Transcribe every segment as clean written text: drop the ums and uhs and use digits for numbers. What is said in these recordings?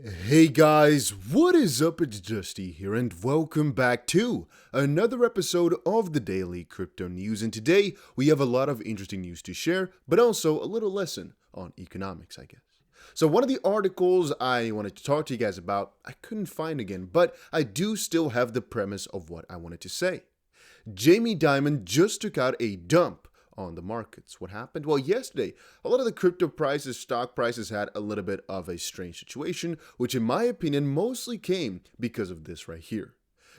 Hey guys, what is up? It's Dusty here, and welcome back to another episode of the Daily Crypto News. And today we have a lot of interesting news to share, but also a little lesson on economics, I guess. So, one of the articles I wanted to talk to you guys about, I couldn't find again, but I do still have the premise of what I wanted to say. Jamie Dimon just took out a dump on the markets. What happened? Well, yesterday, a lot of the crypto prices, stock prices had a little bit of a strange situation, which in my opinion mostly came because of this right here.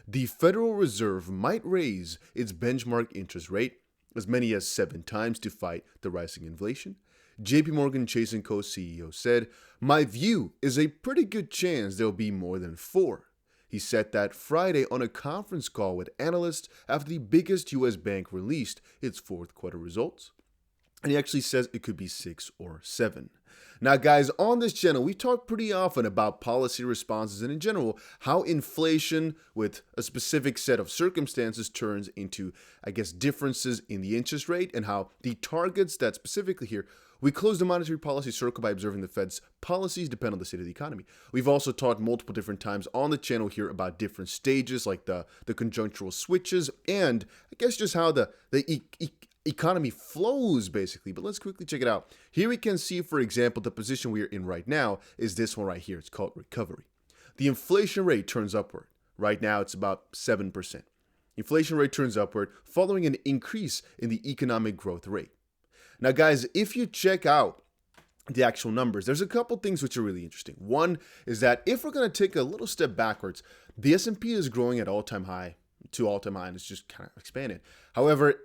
The Federal Reserve might raise its benchmark interest rate as many as 7 times to fight the rising inflation. JP Morgan Chase & Co. CEO said, "My view is a pretty good chance there'll be more than 4." He said that Friday on a conference call with analysts after the biggest US bank released its fourth quarter results. And he actually says it could be 6 or 7. Now, guys, on this channel, we talk pretty often about policy responses and in general, how inflation with a specific set of circumstances turns into, differences in the interest rate and how the targets that specifically here we close the monetary policy circle by observing the Fed's policies depend on the state of the economy. We've also talked multiple different times on the channel here about different stages like the conjunctural switches and just how the economy flows basically. But let's quickly check it out. Here we can see, for example, the position we are in right now is this one right here. It's called recovery. The inflation rate turns upward. Right now it's about 7%. Inflation rate turns upward following an increase in the economic growth rate. Now, guys, if you check out the actual numbers, there's a couple things which are really interesting. One is that if we're going to take a little step backwards, the S&P is growing at all-time high to all-time high, and it's just kind of expanded. However,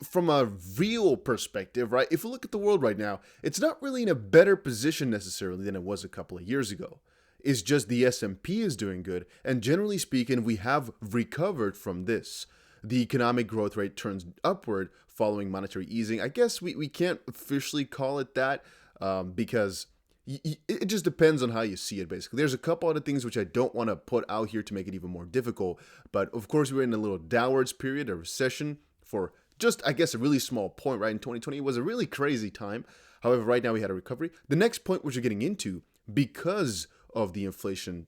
from a real perspective, right, if we look at the world right now, it's not really in a better position necessarily than it was a couple of years ago. It's just the S&P is doing good, and generally speaking, we have recovered from this. The economic growth rate turns upward following monetary easing. I guess we can't officially call it that because it just depends on how you see it, basically. There's a couple other things which I don't want to put out here to make it even more difficult. But of course, we're in a little downwards period, a recession for just, a really small point, right? In 2020, it was a really crazy time. However, right now we had a recovery. The next point which we're getting into, because of the inflation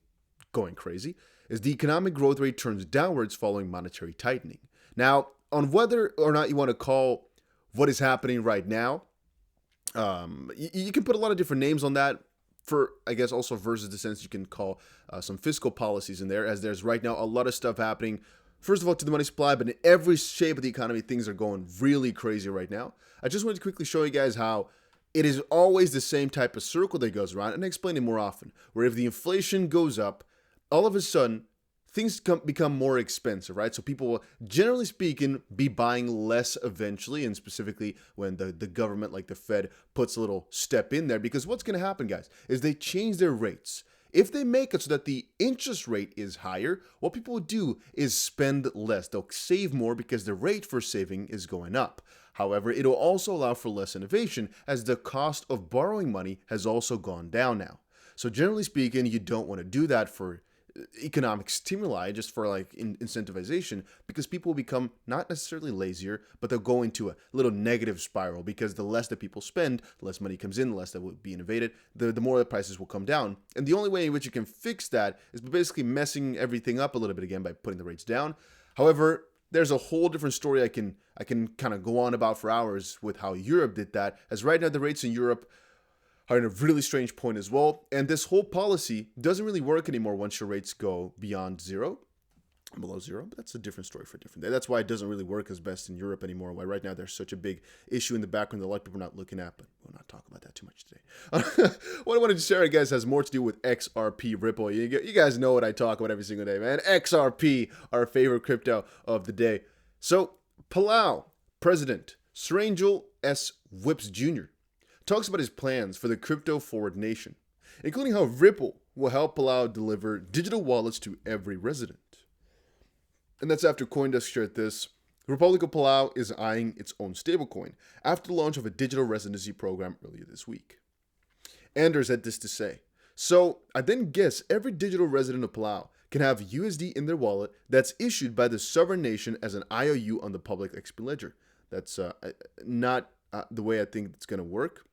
going crazy, is the economic growth rate turns downwards following monetary tightening. Now, on whether or not you want to call what is happening right now, you can put a lot of different names on that. For, also versus the sense you can call some fiscal policies in there, as there's right now a lot of stuff happening. First of all, to the money supply, but in every shape of the economy, things are going really crazy right now. I just wanted to quickly show you guys how it is always the same type of circle that goes around, and explain it more often, where if the inflation goes up, all of a sudden, things become more expensive, right? So people will, generally speaking, be buying less eventually, and specifically when the government, like the Fed, puts a little step in there. Because what's going to happen, guys, is they change their rates. If they make it so that the interest rate is higher, what people will do is spend less. They'll save more because the rate for saving is going up. However, it'll also allow for less innovation as the cost of borrowing money has also gone down now. So generally speaking, you don't want to do that for economic stimuli, just for incentivization, because people will become not necessarily lazier, but they'll go into a little negative spiral, because the less that people spend, the less money comes in, the less that will be innovated, the more the prices will come down. And the only way in which you can fix that is by basically messing everything up a little bit again by putting the rates down. However, there's a whole different story I can kind of go on about for hours with how Europe did that, as right now the rates in Europe are in a really strange point as well. And this whole policy doesn't really work anymore once your rates go beyond zero, below zero. But that's a different story for a different day. That's why it doesn't really work as best in Europe anymore. Why right now there's such a big issue in the background that a lot of people are not looking at, but we'll not talk about that too much today. What I wanted to share, guys, has more to do with XRP Ripple. You guys know what I talk about every single day, man. XRP, our favorite crypto of the day. So Palau President Srangel S. Whips Jr. talks about his plans for the crypto-forward nation, including how Ripple will help Palau deliver digital wallets to every resident. And that's after CoinDesk shared this. The Republic of Palau is eyeing its own stablecoin after the launch of a digital residency program earlier this week. Anders had this to say: "So I then guess every digital resident of Palau can have USD in their wallet that's issued by the sovereign nation as an IOU on the public XP ledger." That's not the way I think it's going to work.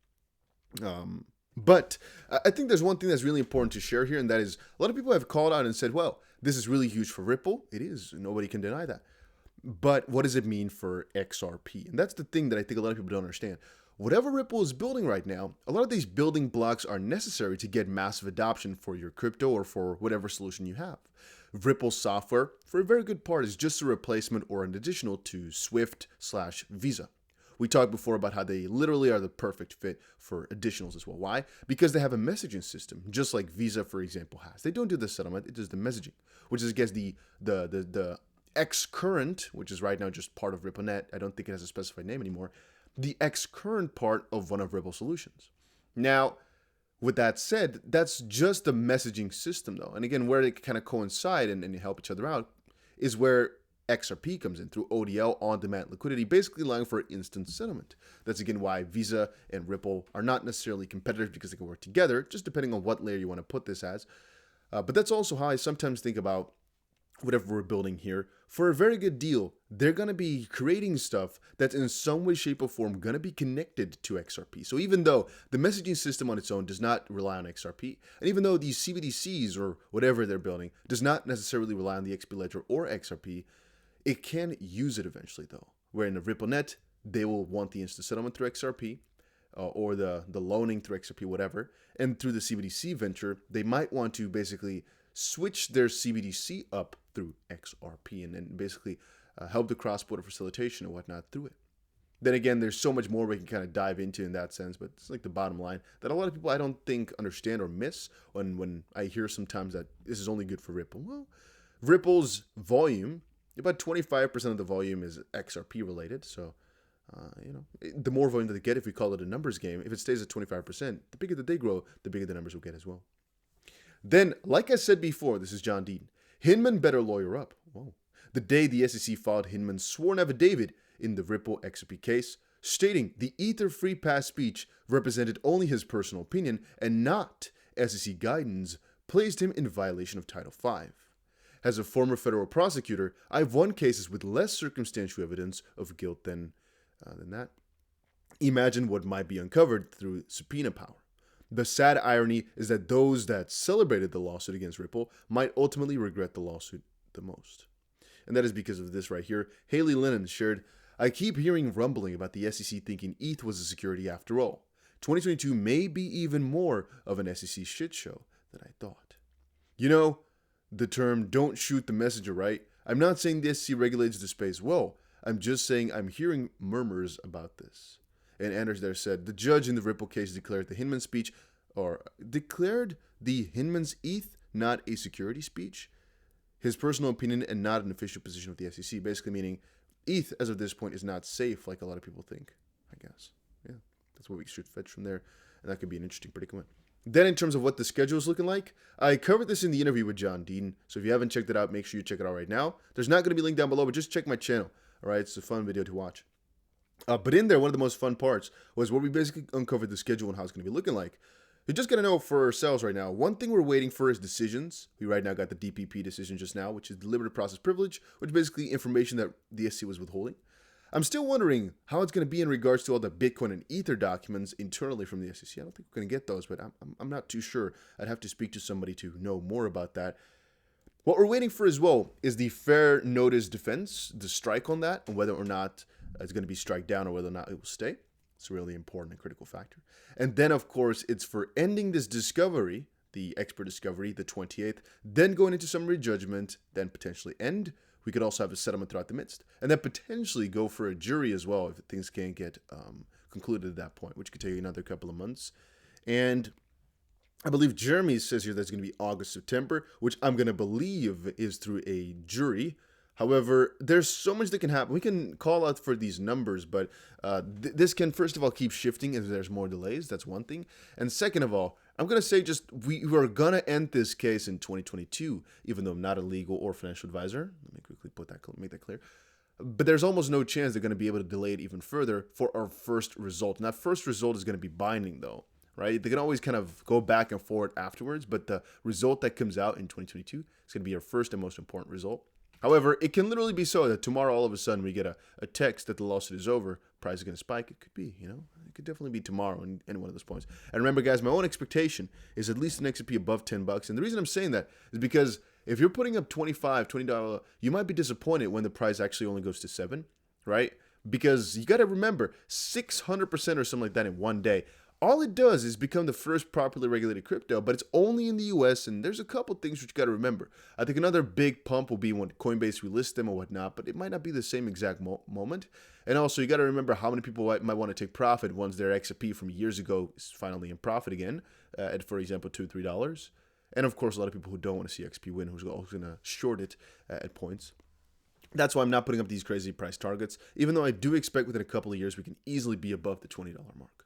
But I think there's one thing that's really important to share here, and that is a lot of people have called out and said, well, this is really huge for Ripple. It is. Nobody can deny that. But what does it mean for XRP? And that's the thing that I think a lot of people don't understand. Whatever Ripple is building right now, a lot of these building blocks are necessary to get massive adoption for your crypto or for whatever solution you have. Ripple software, for a very good part, is just a replacement or an additional to Swift/Visa. We talked before about how they literally are the perfect fit for additionals as well. Why? Because they have a messaging system, just like Visa, for example, has. They don't do the settlement; it does the messaging, which is, I guess, the X current, which is right now just part of RippleNet. I don't think it has a specified name anymore. The X current part of one of Ripple solutions. Now, with that said, that's just the messaging system, though. And again, where they kind of coincide and help each other out is where XRP comes in through ODL, on-demand liquidity, basically allowing for instant settlement. That's again why Visa and Ripple are not necessarily competitors, because they can work together, just depending on what layer you want to put this as. But that's also how I sometimes think about whatever we're building here. For a very good deal, they're going to be creating stuff that's in some way, shape, or form going to be connected to XRP. So even though the messaging system on its own does not rely on XRP, and even though these CBDCs or whatever they're building does not necessarily rely on the XP Ledger or XRP, it can use it eventually, though. Where in the RippleNet, they will want the instant settlement through XRP, or the loaning through XRP, whatever. And through the CBDC venture, they might want to basically switch their CBDC up through XRP and then basically help the cross-border facilitation and whatnot through it. Then again, there's so much more we can kind of dive into in that sense, but it's like the bottom line that a lot of people I don't think understand or miss when I hear sometimes that this is only good for Ripple. Well, Ripple's volume, about 25% of the volume is XRP related, so the more volume that they get, if we call it a numbers game, if it stays at 25%, the bigger that they grow, the bigger the numbers will get as well. Then, like I said before, this is John Dean, Hinman better lawyer up. Whoa. The day the SEC filed Hinman's sworn affidavit in the Ripple XRP case, stating the Ether free pass speech represented only his personal opinion and not SEC guidance, placed him in violation of Title V. As a former federal prosecutor, I've won cases with less circumstantial evidence of guilt than that. Imagine what might be uncovered through subpoena power. The sad irony is that those that celebrated the lawsuit against Ripple might ultimately regret the lawsuit the most. And that is because of this right here. Haley Lennon shared, I keep hearing rumbling about the SEC thinking ETH was a security after all. 2022 may be even more of an SEC shit show than I thought. You know, the term don't shoot the messenger, right? I'm not saying the SEC regulates the space well. I'm just saying I'm hearing murmurs about this. And Anders there said, the judge in the Ripple case declared the Hinman speech, or declared the Hinman's ETH not a security speech, his personal opinion and not an official position of the SEC, basically meaning ETH as of this point is not safe like a lot of people think, I guess. Yeah, that's what we should fetch from there, and that could be an interesting predicament. Then in terms of what the schedule is looking like, I covered this in the interview with John Dean, so if you haven't checked it out, make sure you check it out right now. There's not going to be a link down below, but just check my channel, all right? It's a fun video to watch. But in there, one of the most fun parts was where we basically uncovered the schedule and how it's going to be looking like. You're just going to know for ourselves right now. One thing we're waiting for is decisions. We right now got the DPP decision just now, which is deliberative process privilege, which is basically information that the SEC was withholding. I'm still wondering how it's going to be in regards to all the Bitcoin and Ether documents internally from the SEC. I don't think we're going to get those, but I'm not too sure. I'd have to speak to somebody to know more about that. What we're waiting for as well is the fair notice defense, the strike on that, and whether or not it's going to be struck down or whether or not it will stay. It's a really important and critical factor. And then, of course, it's for ending this discovery, the expert discovery, the 28th, then going into summary judgment, then potentially end. We could also have a settlement throughout the midst, and then potentially go for a jury as well if things can't get concluded at that point, which could take another couple of months. And I believe Jeremy says here that's going to be August, September, which I'm going to believe is through a jury. However, there's so much that can happen. We can call out for these numbers, but this can, first of all, keep shifting as there's more delays. That's one thing. And second of all, I'm going to say just we are going to end this case in 2022, even though I'm not a legal or financial advisor. Let me quickly make that clear. But there's almost no chance they're going to be able to delay it even further for our first result. And that first result is going to be binding, though, right? They can always kind of go back and forth afterwards, but the result that comes out in 2022 is going to be our first and most important result. However, it can literally be so that tomorrow, all of a sudden, we get a text that the lawsuit is over, price is going to spike. It could be, it It could definitely be tomorrow in any one of those points. And remember, guys, my own expectation is at least an XRP above $10. And the reason I'm saying that is because if you're putting up $20, you might be disappointed when the price actually only goes to 7, right? Because you got to remember, 600% or something like that in one day. All it does is become the first properly regulated crypto, but it's only in the US, and there's a couple things which you got to remember. I think another big pump will be when Coinbase relists them or whatnot, but it might not be the same exact moment. And also, you got to remember how many people might want to take profit once their XRP from years ago is finally in profit again, at, for example, $2 or $3. And of course, a lot of people who don't want to see XP win, who's also going to short it at points. That's why I'm not putting up these crazy price targets, even though I do expect within a couple of years we can easily be above the $20 mark.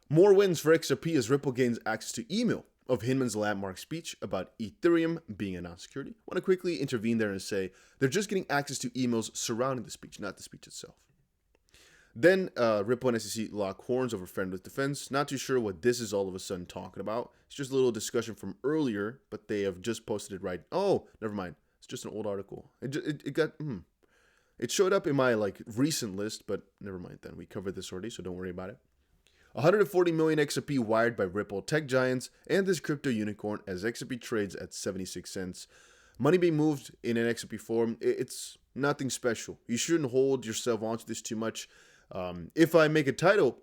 More wins for XRP as Ripple gains access to email of Hinman's landmark speech about Ethereum being a non-security. I want to quickly intervene there and say they're just getting access to emails surrounding the speech, not the speech itself. Then Ripple and SEC lock horns over friendless defense. Not too sure what this is all of a sudden talking about. It's just a little discussion from earlier, but they have just posted it right. Oh, never mind. It's just an old article. It showed up in my recent list, but never mind then. We covered this already, so don't worry about it. 140 million XRP wired by Ripple tech giants and this crypto unicorn as XRP trades at 76 cents. Money being moved in an XRP form, it's nothing special. You shouldn't hold yourself onto this too much. If I make a title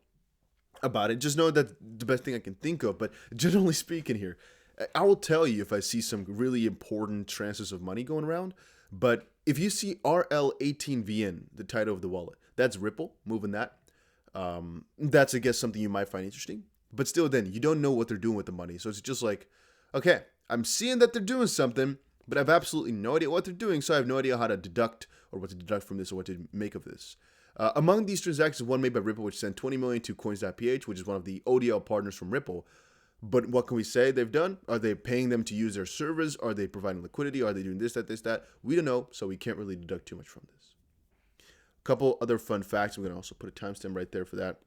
about it, just know that the best thing I can think of, but generally speaking here, I will tell you if I see some really important transfers of money going around, but if you see RL18VN, the title of the wallet, that's Ripple, moving that. That's, I guess, something you might find interesting. But still, then, you don't know what they're doing with the money. So it's just like, okay, I'm seeing that they're doing something, but I have absolutely no idea what they're doing, so I have no idea how to deduct or what to deduct from this or what to make of this. Among these transactions, one made by Ripple, which sent $20 million to Coins.ph, which is one of the ODL partners from Ripple. But what can we say they've done? Are they paying them to use their servers? Are they providing liquidity? Are they doing this, that? We don't know, so we can't really deduct too much from this. Couple other fun facts. I'm going to also put a timestamp right there for that.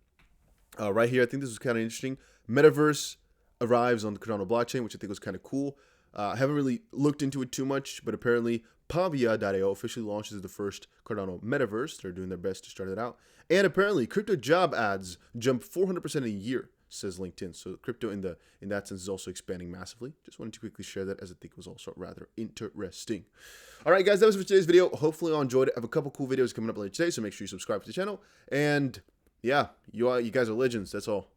Right here, I think this was kind of interesting. Metaverse arrives on the Cardano blockchain, which I think was kind of cool. I haven't really looked into it too much, but apparently Pavia.io officially launches the first Cardano metaverse. They're doing their best to start it out. And apparently, crypto job ads jump 400% in a year, says LinkedIn. So crypto in that sense is also expanding massively. Just wanted to quickly share that as I think it was also rather interesting. All right, guys, that was for today's video. Hopefully you all enjoyed it. I have a couple cool videos coming up later today, so make sure you subscribe to the channel. And yeah, you guys are legends. That's all.